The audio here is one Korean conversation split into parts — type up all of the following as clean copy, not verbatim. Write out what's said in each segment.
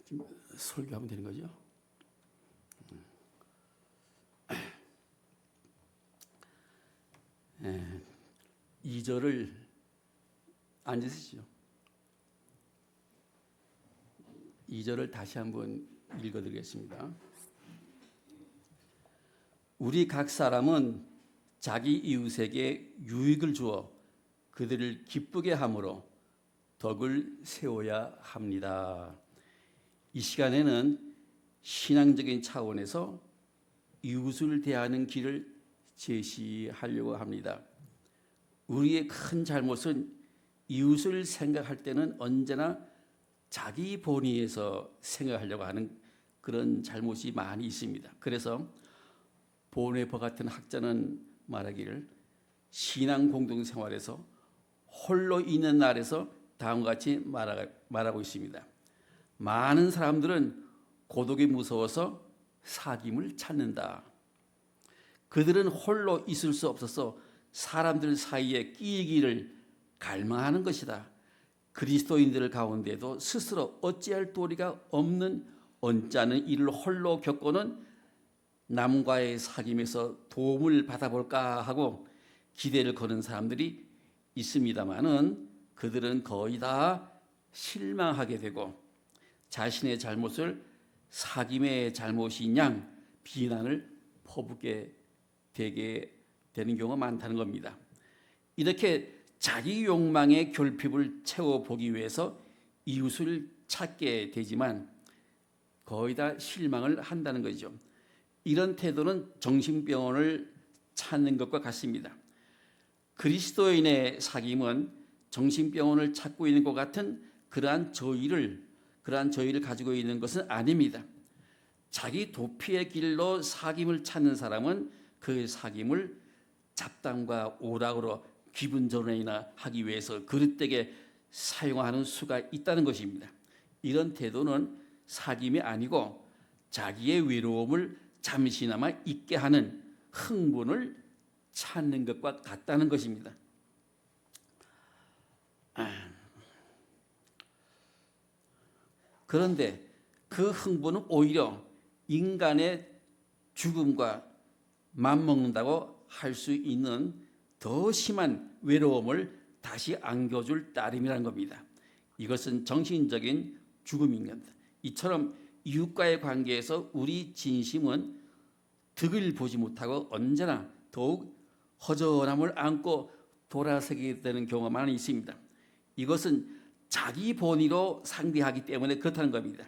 지금 설교하면 되는 거죠? 2절을 앉으시죠. 2절을 다시 한번 읽어드리겠습니다. 우리 각 사람은 자기 이웃에게 유익을 주어 그들을 기쁘게 함으로 덕을 세워야 합니다. 이 시간에는 신앙적인 차원에서 이웃을 대하는 길을 제시하려고 합니다. 우리의 큰 잘못은 이웃을 생각할 때는 언제나 자기 본위에서 생각하려고 하는 그런 잘못이 많이 있습니다. 그래서 보네퍼 같은 학자는 말하기를 신앙 공동생활에서 홀로 있는 날에서 다음과 같이 말하고 있습니다. 많은 사람들은 고독이 무서워서 사귐을 찾는다. 그들은 홀로 있을 수 없어서 사람들 사이에 끼이기를 갈망하는 것이다. 그리스도인들 가운데도 스스로 어찌할 도리가 없는 언짢은 일을 홀로 겪고는 남과의 사귐에서 도움을 받아볼까 하고 기대를 거는 사람들이 있습니다마는 그들은 거의 다 실망하게 되고 자신의 잘못을 사귐의 잘못인 양 비난을 퍼붓게 되게 되는 경우가 많다는 겁니다. 이렇게 자기 욕망의 결핍을 채워보기 위해서 이웃을 찾게 되지만 거의 다 실망을 한다는 거죠. 이런 태도는 정신병원을 찾는 것과 같습니다. 그리스도인의 사귐은 정신병원을 찾고 있는 것 같은 그러한 저희를 가지고 있는 것은 아닙니다. 자기 도피의 길로 사귐을 찾는 사람은 그 사귐을 잡담과 오락으로 기분 전환이나 하기 위해서 그릇되게 사용하는 수가 있다는 것입니다. 이런 태도는 사귐이 아니고 자기의 외로움을 잠시나마 잊게 하는 흥분을 찾는 것과 같다는 것입니다. 그런데 그 흥분은 오히려 인간의 죽음과 맞먹는다고 할 수 있는 더 심한 외로움을 다시 안겨줄 따름이라는 겁니다. 이것은 정신적인 죽음인 겁니다. 이처럼 이웃과의 관계에서 우리 진심은 득을 보지 못하고 언제나 더욱 허전함을 안고 돌아서게 되는 경우가 많이 있습니다. 이것은 자기 본위로 상대하기 때문에 그렇다는 겁니다.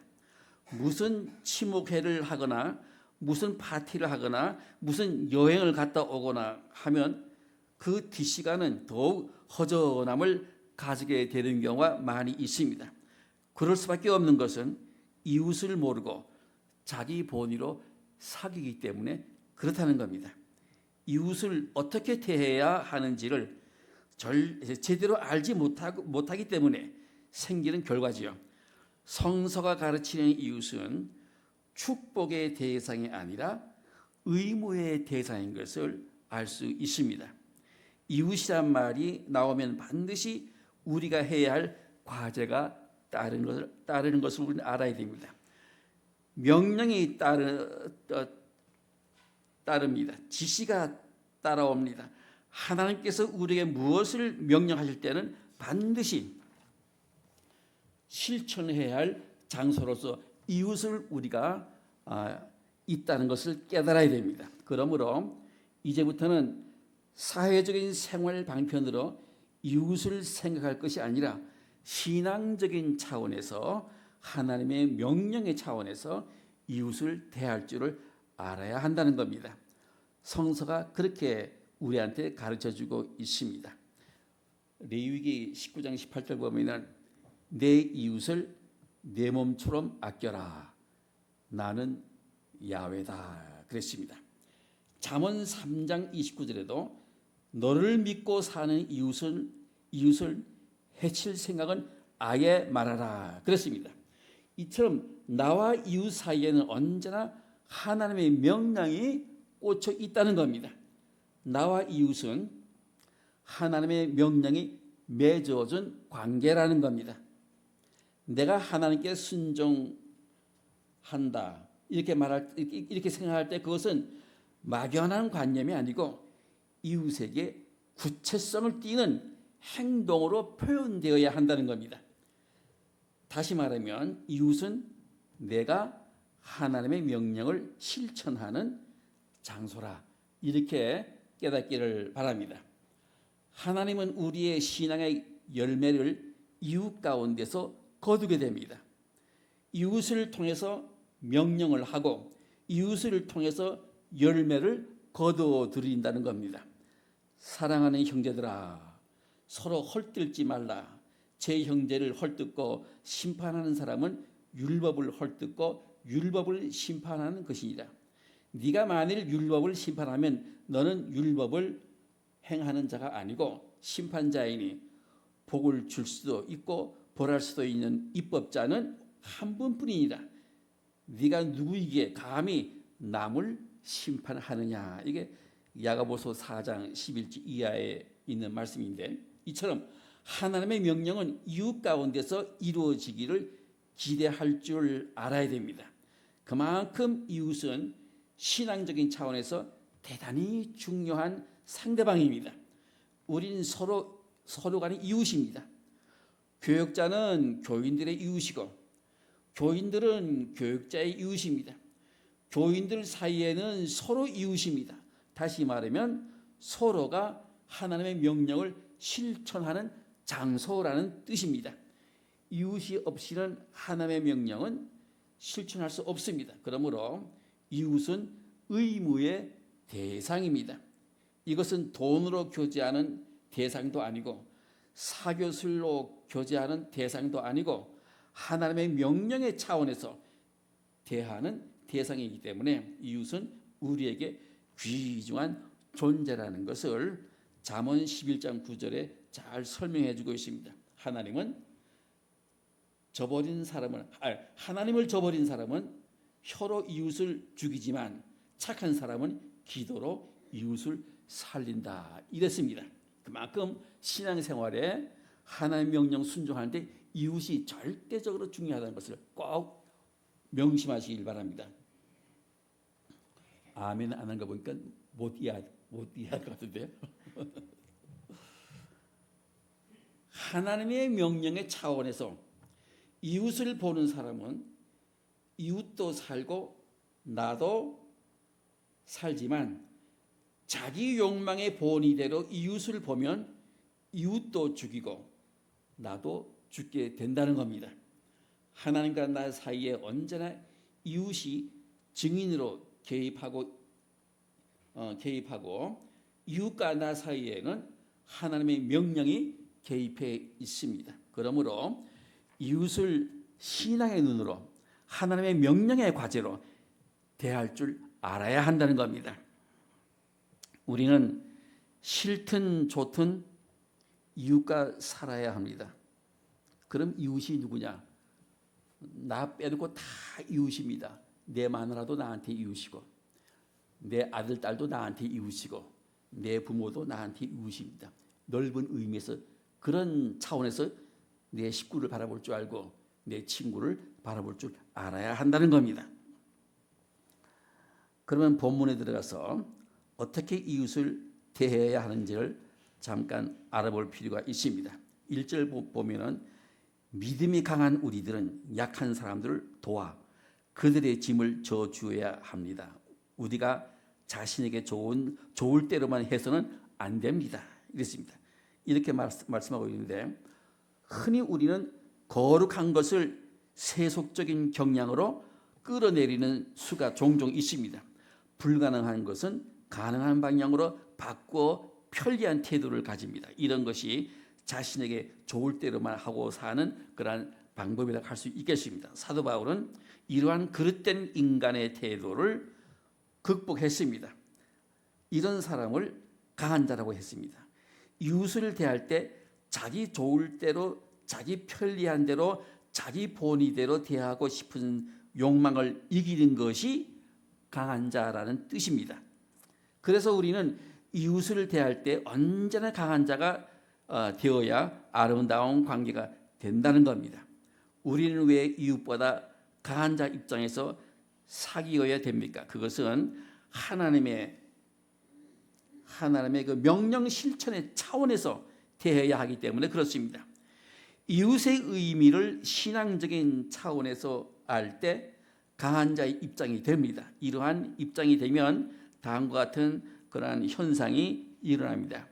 무슨 친목회를 하거나 무슨 파티를 하거나 무슨 여행을 갔다 오거나 하면 그 뒷시간은 더욱 허전함을 가지게 되는 경우가 많이 있습니다. 그럴 수밖에 없는 것은 이웃을 모르고 자기 본위로 사귀기 때문에 그렇다는 겁니다. 이웃을 어떻게 대해야 하는지를 제대로 알지 못하기 때문에 생기는 결과지요. 성서가 가르치는 이웃은 축복의 대상이 아니라 의무의 대상인 것을 알 수 있습니다. 이웃이란 말이 나오면 반드시 우리가 해야 할 과제가 따르는 것을 우리는 알아야 됩니다. 명령이 따릅니다. 지시가 따라옵니다. 하나님께서 우리에게 무엇을 명령하실 때는 반드시 실천해야 할 장소로서 이웃을 우리가 있다는 것을 깨달아야 됩니다. 그러므로 이제부터는 사회적인 생활 방편으로 이웃을 생각할 것이 아니라 신앙적인 차원에서 하나님의 명령의 차원에서 이웃을 대할 줄을 알아야 한다는 겁니다. 성서가 그렇게 우리한테 가르쳐주고 있습니다. 레위기 19장 18절 보면 내 이웃을 내 몸처럼 아껴라. 나는 야훼다. 그랬습니다. 잠언 3장 29절에도 너를 믿고 사는 이웃을 해칠 생각은 아예 말하라. 그랬습니다. 이처럼 나와 이웃 사이에는 언제나 하나님의 명령이 꽂혀 있다는 겁니다. 나와 이웃은 하나님의 명령이 맺어준 관계라는 겁니다. 내가 하나님께 한다. 이렇게 생각할 때 그것은 막연한 관념이 아니고 이웃에게 구체성을 띠는 행동으로 표현되어야 한다는 겁니다. 다시 말하면 이웃은 내가 하나님의 명령을 실천하는 장소라, 이렇게 깨닫기를 바랍니다. 하나님은 우리의 신앙의 열매를 이웃 가운데서 거두게 됩니다. 이웃을 통해서 명령을 하고 이웃을 통해서 열매를 거두어 드린다는 겁니다. 사랑하는 형제들아, 서로 헐뜯지 말라. 제 형제를 헐뜯고 심판하는 사람은 율법을 헐뜯고 율법을 심판하는 것이니라. 네가 만일 율법을 심판하면 너는 율법을 행하는 자가 아니고 심판자이니 복을 줄 수도 있고 벌할 수도 있는 입법자는 한 분뿐이니라. 네가 누구이기에 감히 남을 심판하느냐. 이게 야고보서 4장 11절 이하에 있는 말씀인데, 이처럼 하나님의 명령은 이웃 가운데서 이루어지기를 기대할 줄 알아야 됩니다. 그만큼 이웃은 신앙적인 차원에서 대단히 중요한 상대방입니다. 우린 서로 간의 이웃입니다. 교역자는 교인들의 이웃이고 교인들은 교역자의 이웃입니다. 교인들 사이에는 서로 이웃입니다. 다시 말하면 서로가 하나님의 명령을 실천하는 장소라는 뜻입니다. 이웃이 없이는 하나님의 명령은 실천할 수 없습니다. 그러므로 이웃은 의무의 대상입니다. 이것은 돈으로 교제하는 대상도 아니고 사교술로 교제하는 대상도 아니고 하나님의 명령의 차원에서 대하는 대상이기 때문에 이웃은 우리에게 귀중한 존재라는 것을 잠언 11장 9절에 잘 설명해 주고 있습니다. 하나님을 저버린 사람은 혀로 이웃을 죽이지만 착한 사람은 기도로 이웃을 살린다. 이랬습니다. 그만큼 신앙생활에 하나님의 명령 순종하는데 이웃이 절대적으로 중요하다는 것을 꼭 명심하시길 바랍니다. 아멘 안 한 거 보니까 못 이해할 것 같은데요. 하나님의 명령의 차원에서 이웃을 보는 사람은 이웃도 살고 나도 살지만 자기 욕망의 본의대로 이웃을 보면 이웃도 죽이고 나도 죽게 된다는 겁니다. 하나님과 나 사이에 언제나 이웃이 증인으로 개입하고 이웃과 나 사이에는 하나님의 명령이 개입해 있습니다. 그러므로 이웃을 신앙의 눈으로 하나님의 명령의 과제로 대할 줄 알아야 한다는 겁니다. 우리는 싫든 좋든 이웃과 살아야 합니다. 그럼 이웃이 누구냐? 나 빼놓고 다 이웃입니다. 내 마누라도 나한테 이웃이고 내 아들, 딸도 나한테 이웃이고 내 부모도 나한테 이웃입니다. 넓은 의미에서 그런 차원에서 내 식구를 바라볼 줄 알고 내 친구를 바라볼 줄 알아야 한다는 겁니다. 그러면 본문에 들어가서 어떻게 이웃을 대해야 하는지를 잠깐 알아볼 필요가 있습니다. 1절 보면은 믿음이 강한 우리들은 약한 사람들을 도와 그들의 짐을 져주어야 합니다. 우리가 자신에게 좋을 대로만 해서는 안 됩니다. 이랬습니다. 이렇게 말씀하고 있는데 흔히 우리는 거룩한 것을 세속적인 경향으로 끌어내리는 수가 종종 있습니다. 불가능한 것은 가능한 방향으로 바꾸어 편리한 태도를 가집니다. 이런 것이 자신에게 좋을 대로만 하고 사는 그러한 방법이라고 할 수 있겠습니다. 사도 바울은 이러한 그릇된 인간의 태도를 극복했습니다. 이런 사람을 강한 자라고 했습니다. 이웃을 대할 때 자기 좋을 대로 자기 편리한 대로 자기 본의대로 대하고 싶은 욕망을 이기는 것이 강한 자라는 뜻입니다. 그래서 우리는 이웃을 대할 때 언제나 강한 자가 되어야 아름다운 관계가 된다는 겁니다. 우리는 왜 이웃보다 강한 자 입장에서 사귀어야 됩니까? 그것은 하나님의 그 명령 실천의 차원에서 대해야 하기 때문에 그렇습니다. 이웃의 의미를 신앙적인 차원에서 알 때 강한 자의 입장이 됩니다. 이러한 입장이 되면 다음과 같은 그러한 현상이 일어납니다.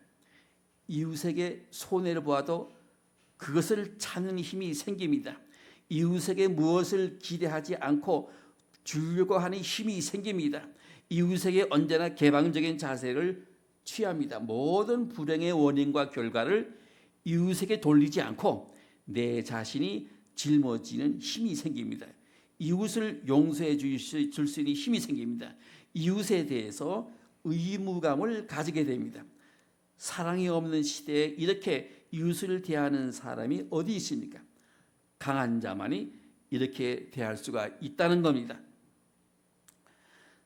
이웃에게 손해를 보아도 그것을 찾는 힘이 생깁니다. 이웃에게 무엇을 기대하지 않고 주려고 하는 힘이 생깁니다. 이웃에게 언제나 개방적인 자세를 취합니다. 모든 불행의 원인과 결과를 이웃에게 돌리지 않고 내 자신이 짊어지는 힘이 생깁니다. 이웃을 용서해 줄 수 있는 힘이 생깁니다. 이웃에 대해서 의무감을 가지게 됩니다. 사랑이 없는 시대에 이렇게 이웃을 대하는 사람이 어디 있습니까? 강한 자만이 이렇게 대할 수가 있다는 겁니다.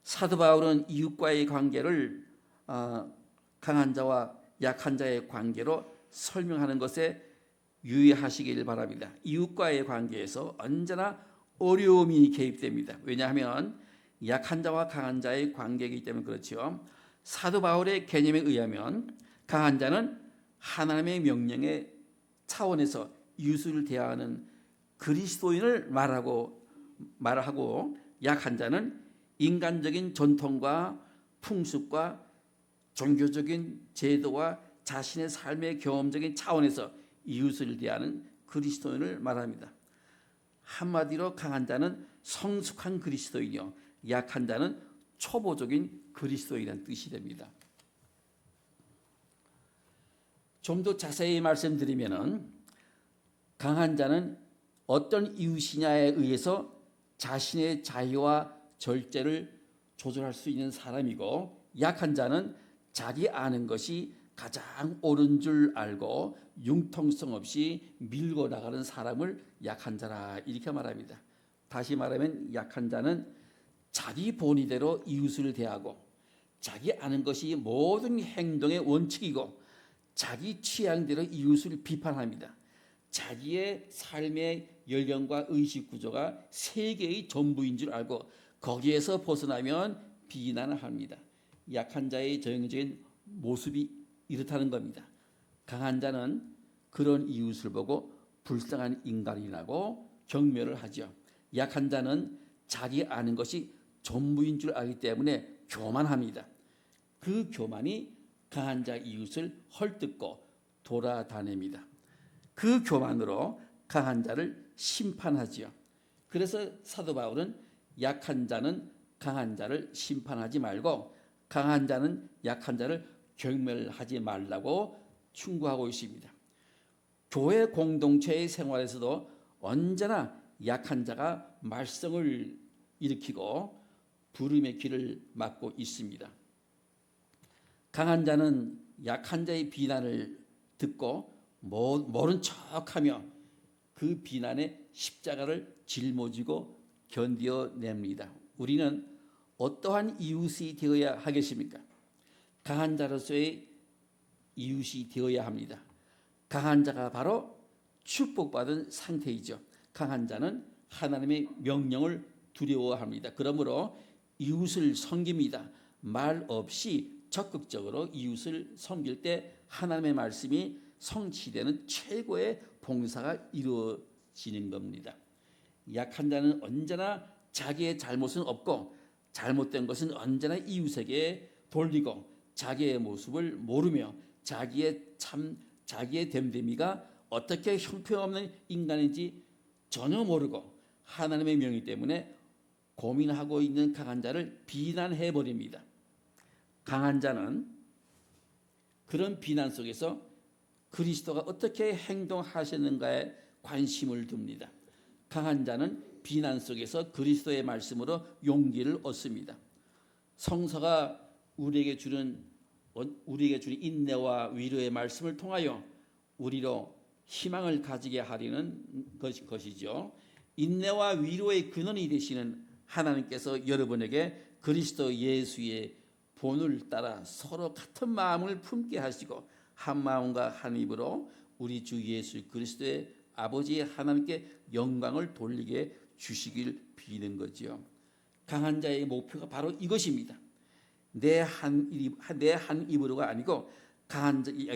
사도 바울은 이웃과의 관계를 강한 자와 약한 자의 관계로 설명하는 것에 유의하시길 바랍니다. 이웃과의 관계에서 언제나 어려움이 개입됩니다. 왜냐하면 약한 자와 강한 자의 관계이기 때문에 그렇죠. 사도 바울의 개념에 의하면 강한 자는 하나님의 명령의 차원에서 이웃을 대하는 그리스도인을 말하고 약한 자는 인간적인 전통과 풍습과 종교적인 제도와 자신의 삶의 경험적인 차원에서 이웃을 대하는 그리스도인을 말합니다. 한마디로 강한 자는 성숙한 그리스도인이요 약한 자는 초보적인 그리스도인이라는 뜻이 됩니다. 좀 더 자세히 말씀드리면은 강한 자는 어떤 이웃이냐에 의해서 자신의 자유와 절제를 조절할 수 있는 사람이고, 약한 자는 자기 아는 것이 가장 옳은 줄 알고 융통성 없이 밀고 나가는 사람을 약한 자라 이렇게 말합니다. 다시 말하면 약한 자는 자기 본의대로 이웃을 대하고 자기 아는 것이 모든 행동의 원칙이고 자기 취향대로 이웃을 비판합니다. 자기의 삶의 연령과 의식 구조가 세계의 전부인 줄 알고 거기에서 벗어나면 비난을 합니다. 약한 자의 전형적인 모습이 이렇다는 겁니다. 강한 자는 그런 이웃을 보고 불쌍한 인간이라고 경멸을 하죠. 약한 자는 자기 아는 것이 전부인 줄 알기 때문에 교만합니다. 그 교만이 강한 자 이웃을 헐뜯고 돌아다닙니다. 그 교만으로 강한 자를 심판하지요. 그래서 사도 바울은 약한 자는 강한 자를 심판하지 말고 강한 자는 약한 자를 경멸하지 말라고 충고하고 있습니다. 교회 공동체의 생활에서도 언제나 약한 자가 말썽을 일으키고 부름의 길을 막고 있습니다. 강한 자는 약한 자의 비난을 듣고 모른 척하며 그 비난의 십자가를 짊어지고 견뎌냅니다. 우리는 어떠한 이웃이 되어야 하겠습니까? 강한 자로서의 이웃이 되어야 합니다. 강한 자가 바로 축복받은 상태이죠. 강한 자는 하나님의 명령을 두려워합니다. 그러므로 이웃을 섬깁니다. 말 없이 적극적으로 이웃을 섬길 때 하나님의 말씀이 성취되는 최고의 봉사가 이루어지는 겁니다. 약한 자는 언제나 자기의 잘못은 없고 잘못된 것은 언제나 이웃에게 돌리고 자기의 모습을 모르며 자기의 됨됨이가 어떻게 형편없는 인간인지 전혀 모르고 하나님의 명의 때문에 고민하고 있는 강한 자를 비난해 버립니다. 강한 자는 그런 비난 속에서 그리스도가 어떻게 행동하셨는가에 관심을 둡니다. 강한 자는 비난 속에서 그리스도의 말씀으로 용기를 얻습니다. 성서가 우리에게 주는 인내와 위로의 말씀을 통하여 우리로 희망을 가지게 하려는 것이죠. 인내와 위로의 근원이 되시는 하나님께서 여러분에게 그리스도 예수의 본을 따라 서로 같은 마음을 품게 하시고 한 마음과 한 입으로 우리 주 예수 그리스도의 아버지 하나님께 영광을 돌리게 주시길 비는 거지요. 강한 자의 목표가 바로 이것입니다. 내 한 입으로가 아니고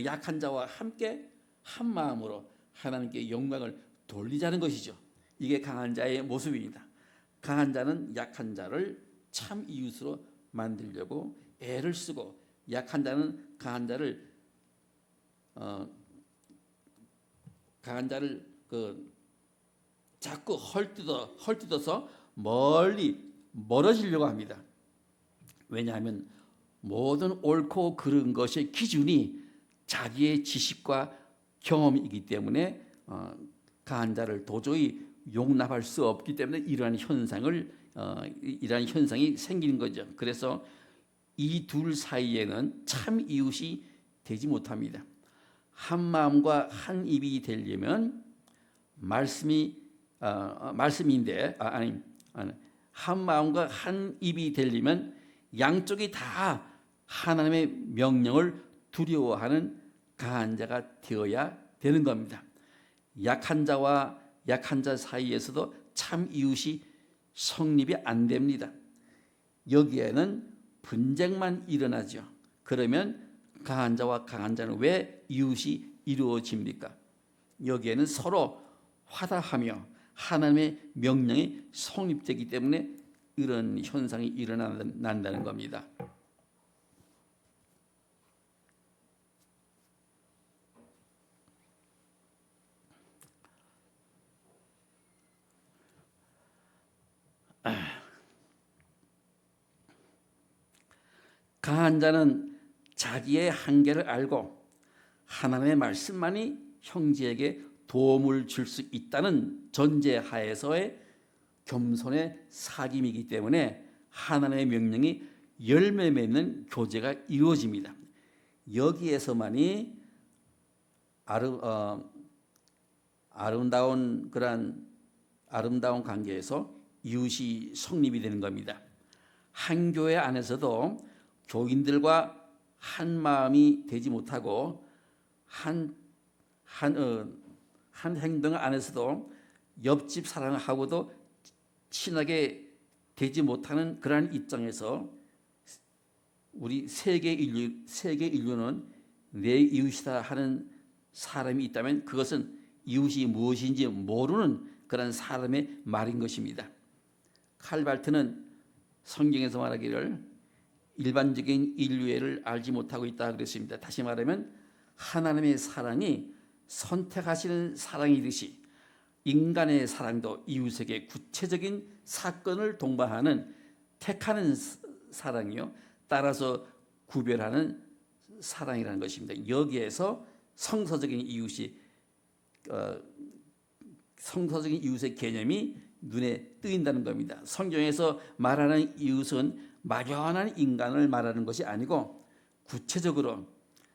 약한 자와 함께 한 마음으로 하나님께 영광을 돌리자는 것이죠. 이게 강한 자의 모습입니다. 강한 자는 약한 자를 참 이웃으로 만들려고 애를 쓰고, 약한 자는 강한 자를 자꾸 헐뜯어서 멀어지려고 합니다. 왜냐하면 모든 옳고 그른 것의 기준이 자기의 지식과 경험이기 때문에 강한 자를 도저히 용납할 수 없기 때문에 이러한 현상이 생기는 거죠. 그래서 이 둘 사이에는 참 이웃이 되지 못합니다. 한 마음과 한 입이 되려면 한 마음과 한 입이 되려면 양쪽이 다 하나님의 명령을 두려워하는 강한 자가 되어야 되는 겁니다. 약한 자와 약한 자 사이에서도 참 이웃이 성립이 안 됩니다. 여기에는 분쟁만 일어나죠. 그러면 강한 자와 강한 자는 왜 이웃이 이루어집니까? 여기에는 서로 화답하며 하나님의 명령이 성립되기 때문에 이런 현상이 일어난다는 겁니다. 강한 자는 자기의 한계를 알고 하나님의 말씀만이 형제에게 도움을 줄 수 있다는 전제하에서의 겸손의 사귐이기 때문에 하나님의 명령이 열매 맺는 교제가 이루어집니다. 여기에서만이 아름다운 관계에서 이웃이 성립이 되는 겁니다. 한 교회 안에서도 교인들과 한 마음이 되지 못하고 한 행동 안에서도 옆집 사람하고도 친하게 되지 못하는 그러한 입장에서 우리 세계 인류는 내 이웃이다 하는 사람이 있다면 그것은 이웃이 무엇인지 모르는 그런 사람의 말인 것입니다. 칼발트는 성경에서 말하기를 일반적인 인류애를 알지 못하고 있다 그랬습니다. 다시 말하면 하나님의 사랑이 선택하시는 사랑이듯이 인간의 사랑도 이웃에게 구체적인 사건을 동반하는 택하는 사랑이요, 따라서 구별하는 사랑이라는 것입니다. 여기에서 성서적인 이웃의 개념이 눈에 뜨인다는 겁니다. 성경에서 말하는 이웃은 막연한 인간을 말하는 것이 아니고 구체적으로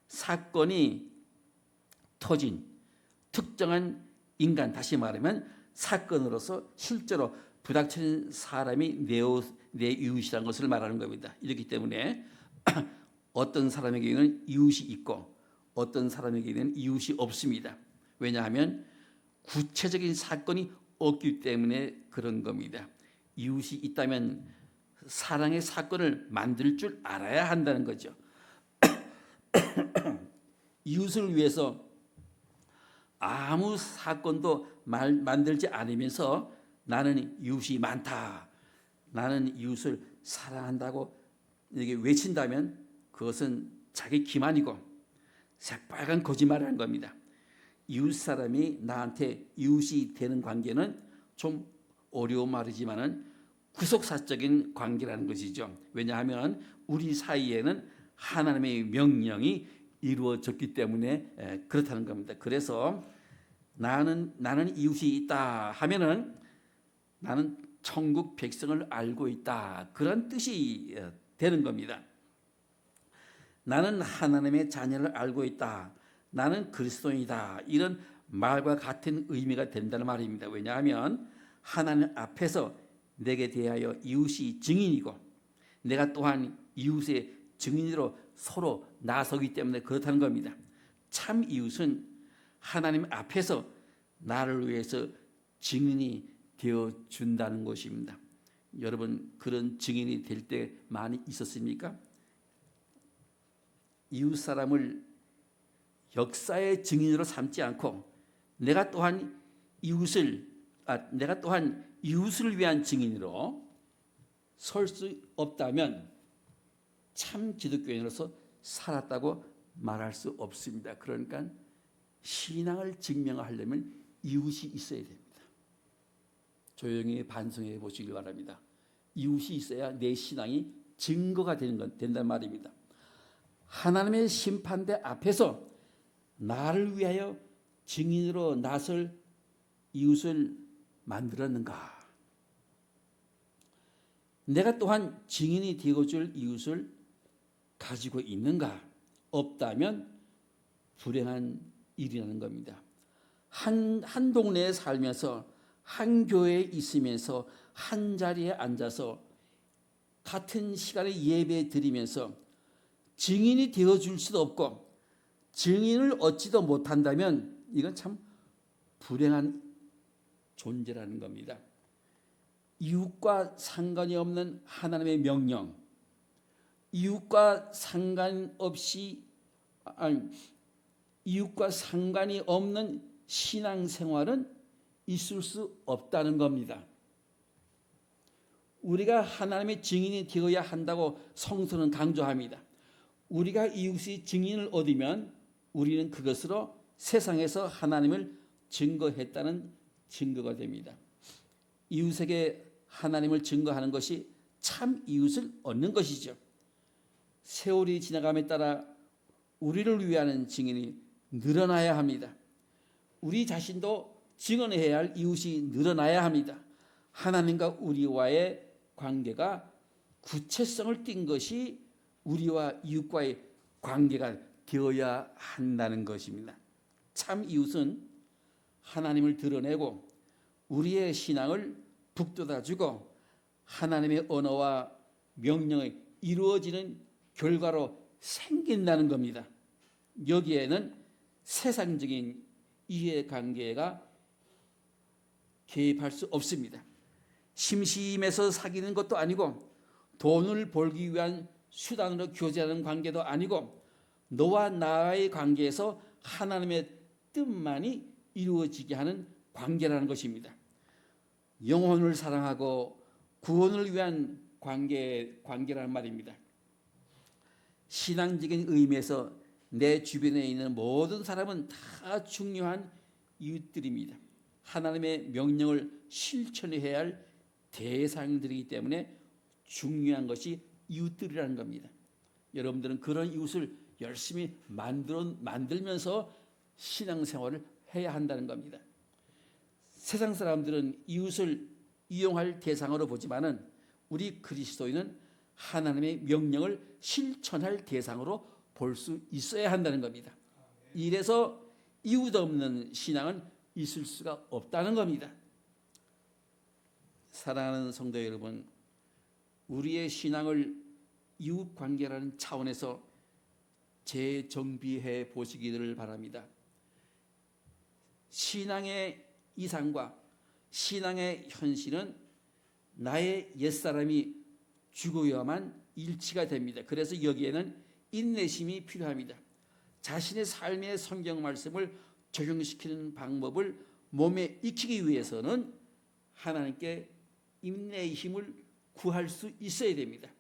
사건이 터진 특정한 인간, 다시 말하면 사건으로서 실제로 부닥치는 사람이 내 이웃이라는 것을 말하는 겁니다. 이렇기 때문에 어떤 사람에게는 이웃이 있고 어떤 사람에게는 이웃이 없습니다. 왜냐하면 구체적인 사건이 없기 때문에 그런 겁니다. 이웃이 있다면 사랑의 사건을 만들 줄 알아야 한다는 거죠. 이웃을 위해서 아무 사건도 만들지 않으면서 나는 이웃이 많다, 나는 이웃을 사랑한다고 이렇게 외친다면 그것은 자기 기만이고 새빨간 거짓말을 한 겁니다. 이웃 사람이 나한테 이웃이 되는 관계는 좀 어려운 말이지만은 구속사적인 관계라는 것이죠. 왜냐하면 우리 사이에는 하나님의 명령이 이루어졌기 때문에 그렇다는 겁니다. 그래서 나는 이웃이 있다 하면은 나는 천국 백성을 알고 있다, 그런 뜻이 되는 겁니다. 나는 하나님의 자녀를 알고 있다, 나는 그리스도인이다, 이런 말과 같은 의미가 된다는 말입니다. 왜냐하면 하나님 앞에서 내게 대하여 이웃이 증인이고 내가 또한 이웃의 증인으로 서로 나서기 때문에 그렇다는 겁니다. 참 이웃은 하나님 앞에서 나를 위해서 증인이 되어 준다는 것입니다. 여러분 그런 증인이 될 때 많이 있었습니까? 이웃 사람을 역사의 증인으로 삼지 않고 내가 또한 이웃을 위한 증인으로 설 수 없다면 참 기독교인으로서 살았다고 말할 수 없습니다. 그러니까 신앙을 증명하려면 이웃이 있어야 됩니다. 조용히 반성해 보시길 바랍니다. 이웃이 있어야 내 신앙이 증거가 된단 말입니다. 하나님의 심판대 앞에서 나를 위하여 증인으로 나설 이웃을 만들었는가? 내가 또한 증인이 되어줄 이웃을 가지고 있는가? 없다면 불행한 일이라는 겁니다. 한 동네에 살면서 한 교회에 있으면서 한 자리에 앉아서 같은 시간에 예배 드리면서 증인이 되어줄 수도 없고 증인을 얻지도 못한다면 이건 참 불행한 존재라는 겁니다. 이웃과 상관이 없는 하나님의 명령, 이웃과 상관이 없는 신앙생활은 있을 수 없다는 겁니다. 우리가 하나님의 증인이 되어야 한다고 성서는 강조합니다. 우리가 이웃의 증인을 얻으면 우리는 그것으로 세상에서 하나님을 증거했다는 증거가 됩니다. 이웃에게 하나님을 증거하는 것이 참 이웃을 얻는 것이죠. 세월이 지나감에 따라 우리를 위하는 증인이 늘어나야 합니다. 우리 자신도 증언해야 할 이웃이 늘어나야 합니다. 하나님과 우리와의 관계가 구체성을 띈 것이 우리와 이웃과의 관계가 되어야 한다는 것입니다. 참 이웃은 하나님을 드러내고 우리의 신앙을 북돋아주고 하나님의 언어와 명령이 이루어지는 결과로 생긴다는 겁니다. 여기에는 세상적인 이해관계가 개입할 수 없습니다. 심심해서 사귀는 것도 아니고 돈을 벌기 위한 수단으로 교제하는 관계도 아니고 너와 나의 관계에서 하나님의 뜻만이 이루어지게 하는 관계라는 것입니다. 영혼을 사랑하고 구원을 위한 관계라는 말입니다. 신앙적인 의미에서 내 주변에 있는 모든 사람은 다 중요한 이웃들입니다. 하나님의 명령을 실천해야 할 대상들이기 때문에 중요한 것이 이웃들이라는 겁니다. 여러분들은 그런 이웃을 열심히 만들면서 신앙생활을 해야 한다는 겁니다. 세상 사람들은 이웃을 이용할 대상으로 보지만은 우리 그리스도인은 하나님의 명령을 실천할 대상으로 볼 수 있어야 한다는 겁니다. 이래서 이웃 없는 신앙은 있을 수가 없다는 겁니다. 사랑하는 성도 여러분, 우리의 신앙을 이웃 관계라는 차원에서 재정비해 보시기를 바랍니다. 신앙의 이상과 신앙의 현실은 나의 옛사람이 죽어야만 일치가 됩니다. 그래서 여기에는 인내심이 필요합니다. 자신의 삶의 성경 말씀을 적용시키는 방법을 몸에 익히기 위해서는 하나님께 인내의 힘을 구할 수 있어야 됩니다.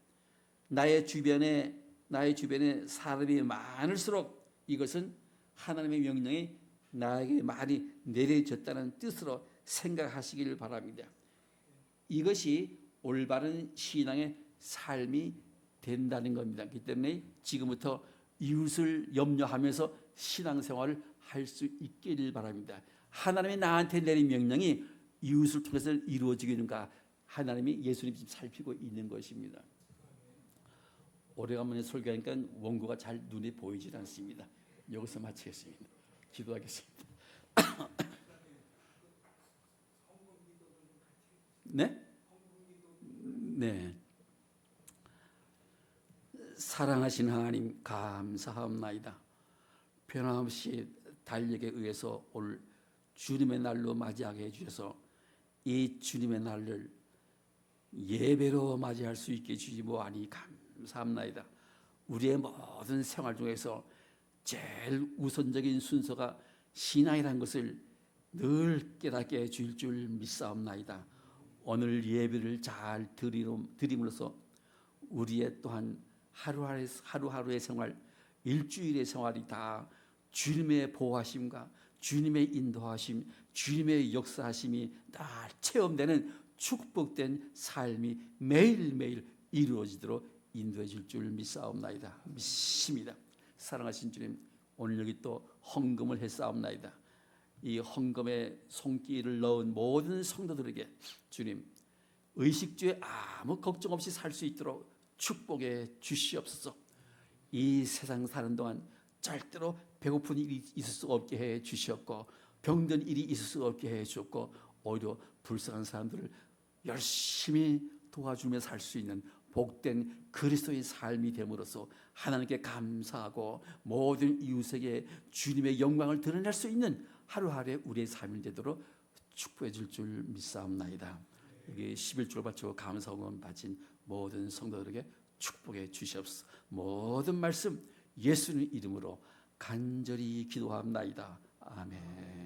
나의 주변에 사람이 많을수록 이것은 하나님의 명령이 나에게 많이 내려졌다는 뜻으로 생각하시길 바랍니다. 이것이 올바른 신앙의 삶이 된다는 겁니다. 그렇기 때문에 지금부터 이웃을 염려하면서 신앙생활을 할 수 있기를 바랍니다. 하나님이 나한테 내린 명령이 이웃을 통해서 이루어지게 되는가, 하나님이 예수님 지금 살피고 있는 것입니다. 오래간만에 설교하니까 원고가 잘 눈에 보이질 않습니다. 여기서 마치겠습니다. 기도하겠습니다. 네? 네. 사랑하신 하나님 감사합나이다. 변함없이 달력에 의해서 올 주님의 날로 맞이하게 해주셔서 이 주님의 날을 예배로 맞이할 수 있게 주시 뭐하니 감사합나이다. 우리의 모든 생활 중에서 제일 우선적인 순서가 신앙이라는 것을 늘 깨닫게 해줄 줄 믿사옵나이다. 오늘 예배를 잘 드림으로써 우리의 또한 하루하루의 생활, 일주일의 생활이 다 주님의 보호하심과 주님의 인도하심, 주님의 역사하심이 다 체험되는 축복된 삶이 매일매일 이루어지도록 인도해 줄 줄 믿사옵나이다. 믿습니다. 사랑하신 주님, 오늘 여기 또 헌금을 했사옵나이다. 이 헌금에 손길을 넣은 모든 성도들에게 주님, 의식주에 아무 걱정 없이 살 수 있도록 축복해 주시옵소서. 이 세상 사는 동안 절대로 배고픈 일이 있을 수 없게 해 주시옵고, 병든 일이 있을 수 없게 해 주옵고, 오히려 불쌍한 사람들을 열심히 도와주며 살 수 있는 복된 그리스도의 삶이 됨으로써 하나님께 감사하고 모든 이웃에게 주님의 영광을 드러낼 수 있는 하루하루의 우리의 삶이 되도록 축복해 줄 줄 믿사옵나이다. 여기 11조를 바치고 감사원금 바친 모든 성도들에게 축복해 주시옵소서. 모든 말씀 예수님 이름으로 간절히 기도합나이다. 아멘.